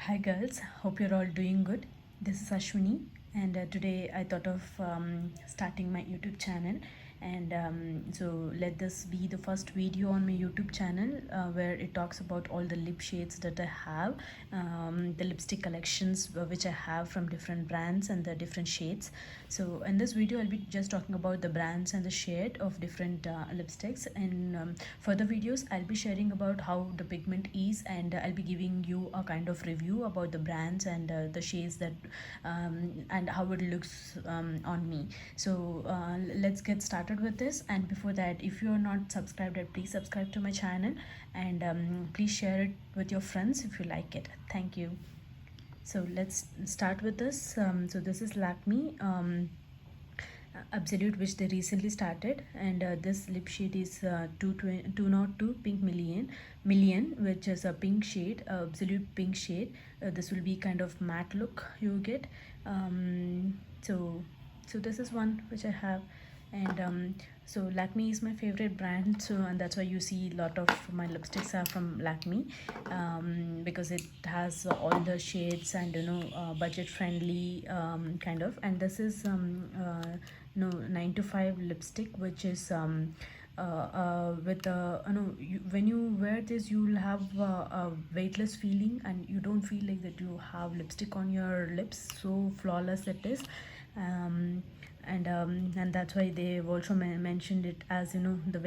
Hi girls, hope you're all doing good. This is Ashwini, and today I thought of starting my YouTube channel. And so let this be the first video on my YouTube channel where it talks about all the lip shades that I have, the lipstick collections which I have from different brands and the different shades. So in this video I'll be just talking about the brands and the shade of different lipsticks. And further videos I'll be sharing about how the pigment is, and I'll be giving you a kind of review about the brands and the shades that and how it looks on me. So let's get started with this. And before that, if you are not subscribed yet, please subscribe to my channel, and please share it with your friends if you like it. Thank you. So let's start with this. So this is Lakme Absolute, which they recently started, and this lip shade is 202 pink million, which is a pink shade, absolute pink shade. This will be kind of matte look you get. So this is one which I have. And so Lakme is my favorite brand, so and that's why you see a lot of my lipsticks are from Lakme, because it has all the shades and budget friendly kind of. And this is 9 to 5 lipstick, which is with when you wear this you'll have a weightless feeling, and you don't feel like that you have lipstick on your lips, so flawless it is. And that's why they've also mentioned it as the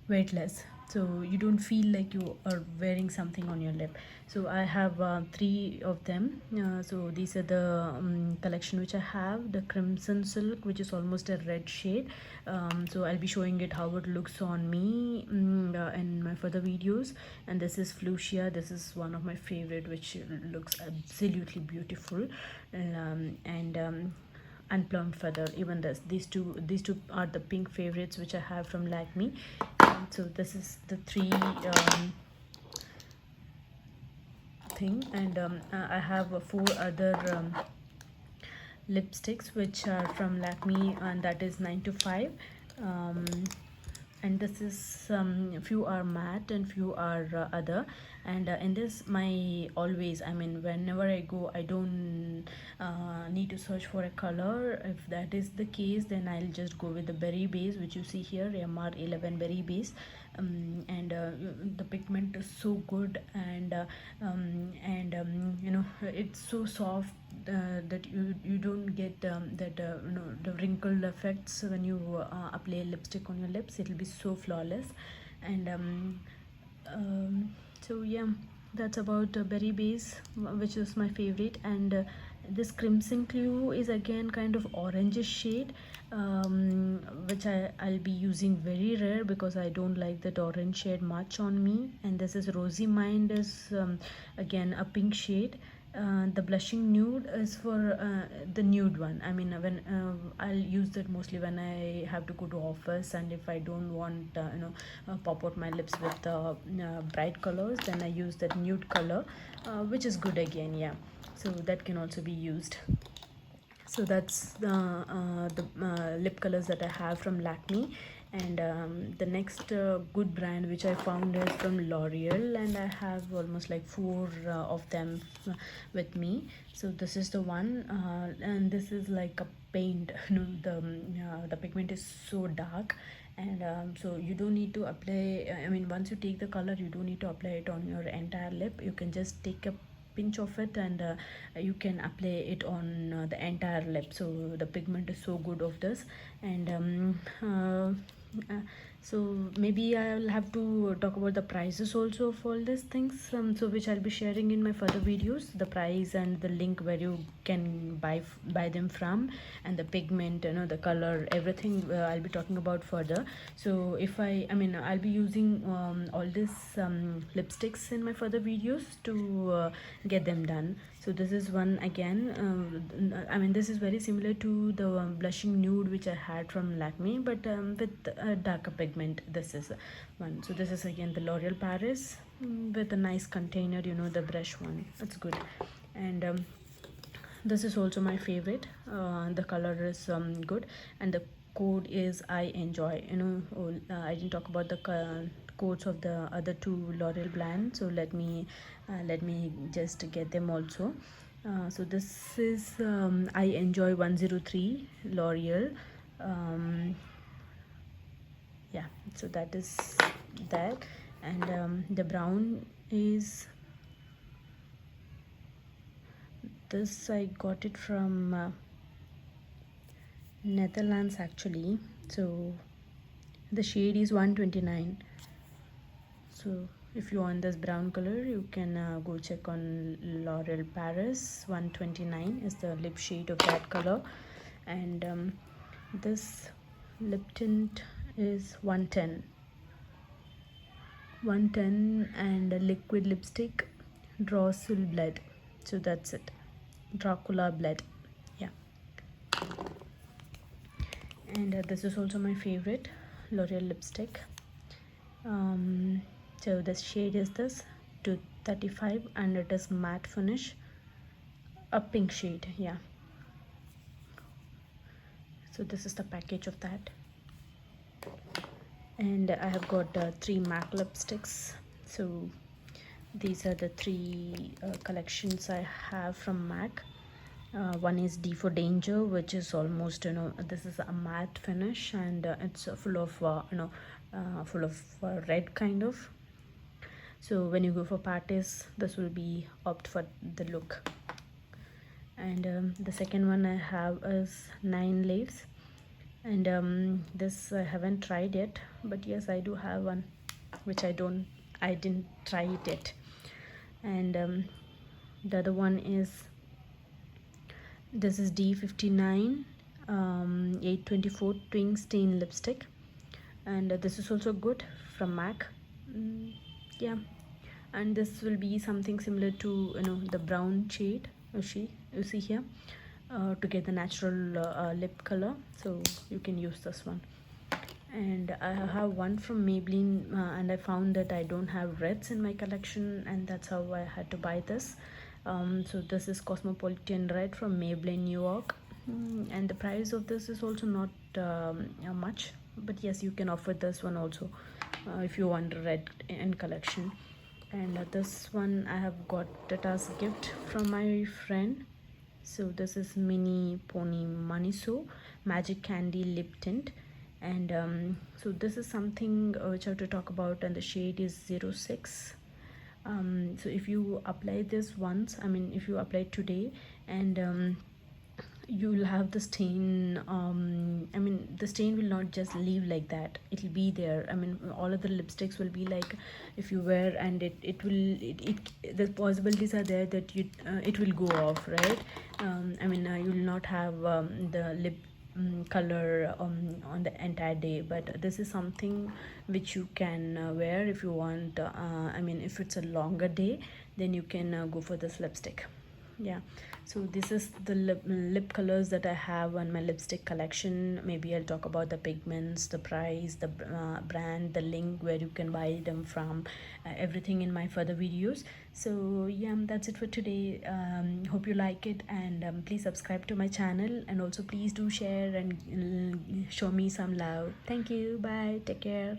weightless, so you don't feel like you are wearing something on your lip. So I have three of them. So these are the collection which I have: the Crimson Silk, which is almost a red shade. So I'll be showing it how it looks on me in my further videos. And this is Fuchsia. This is one of my favorite, which looks absolutely beautiful. And Plum Feather. Even these two are the pink favorites which I have from Lakme. So this is the three thing. And I have four other lipsticks which are from Lakme, and that is 9 to 5. um, and this is few are matte and few are other. And in this, my always, I mean, whenever I go, I don't need to search for a color. If that is the case, then I'll just go with the berry base, which you see here, MR11 berry base. And the pigment is so good. And it's so soft that you don't get that the wrinkle effects when you apply lipstick on your lips. It'll be so flawless. And so yeah, that's about berry base, which is my favorite. And this Crimson Clue is again kind of orange shade, which I'll be using very rare because I don't like that orange shade much on me. And this is Rosy Mind, is again a pink shade. The blushing nude is for the nude one. I mean, when I'll use that mostly when I have to go to office, and if I don't want pop out my lips with bright colors, then I use that nude color, which is good again. Yeah, so that can also be used. So that's the lip colors that I have from Lakme. And the next good brand which I found is from L'Oreal, and I have almost like four of them with me. So this is the one, and this is like a paint. The pigment is so dark. And so you don't need to apply, I mean, once you take the color, you don't need to apply it on your entire lip. You can just take a pinch of it, and you can apply it on the entire lip. So the pigment is so good of this. And so maybe I'll have to talk about the prices also of all these things, so which I'll be sharing in my further videos, the price and the link where you can buy them from, and the pigment, the color, everything I'll be talking about further. So if I mean, I'll be using all these lipsticks in my further videos to get them done. So this is one again. I mean, this is very similar to the blushing nude which I had from Lakme, but with a darker pigment. This is one. So this is again the L'Oreal Paris, with a nice container, the brush one. It's good. And this is also my favorite. The color is good, and the code is I enjoy. I didn't talk about the coats of the other two L'Oreal brands, so let me just get them also. So this is I Enjoy 103 L'Oreal. Yeah, so that is that. And the brown is this. I got it from Netherlands actually. So the shade is 129. So if you want this brown color, you can go check on L'Oreal Paris. 129 is the lip shade of that color. And this lip tint is 110. And a liquid lipstick, Drossel Blood. So that's it, Dracula Blood. Yeah. And this is also my favorite L'Oreal lipstick. So the shade is this 235, and it is matte finish, a pink shade. Yeah. So this is the package of that. And I have got 3 MAC lipsticks. So these are the 3 collections I have from MAC. One is D for Danger, which is almost, this is a matte finish, and it's full of red kind of. So when you go for parties, this will be opt for the look. And the second one I have is 9 Lives, and this I haven't tried yet, but yes, I do have one which I didn't try it yet. And the other one is, this is D59 824 Twin Stain lipstick, and this is also good from MAC. Yeah, and this will be something similar to the brown shade you see here, to get the natural lip color. So you can use this one. And I have one from Maybelline, and I found that I don't have reds in my collection, and that's how I had to buy this. So this is Cosmopolitan Red from Maybelline New York, and the price of this is also not much, but yes, you can offer this one also if you want red in collection. And this one I have got it as gift from my friend. So this is Mini Pony Maniso Magic Candy Lip Tint, and so this is something which I have to talk about, and the shade is 06. So if you apply this once, if you apply today, and you'll have the stain, the stain will not just leave like that, it'll be there. All of the lipsticks will be like, if you wear, and the possibilities are there that it will go off, right? You'll not have the lip color on the entire day, but this is something which you can wear if you want. If it's a longer day, then you can go for this lipstick. Yeah, so this is the lip colors that I have on my lipstick collection. Maybe I'll talk about the pigments, the price, the brand, the link where you can buy them from, everything in my further videos. So yeah, that's it for today. Hope you like it, and please subscribe to my channel, and also please do share and show me some love. Thank you. Bye. Take care.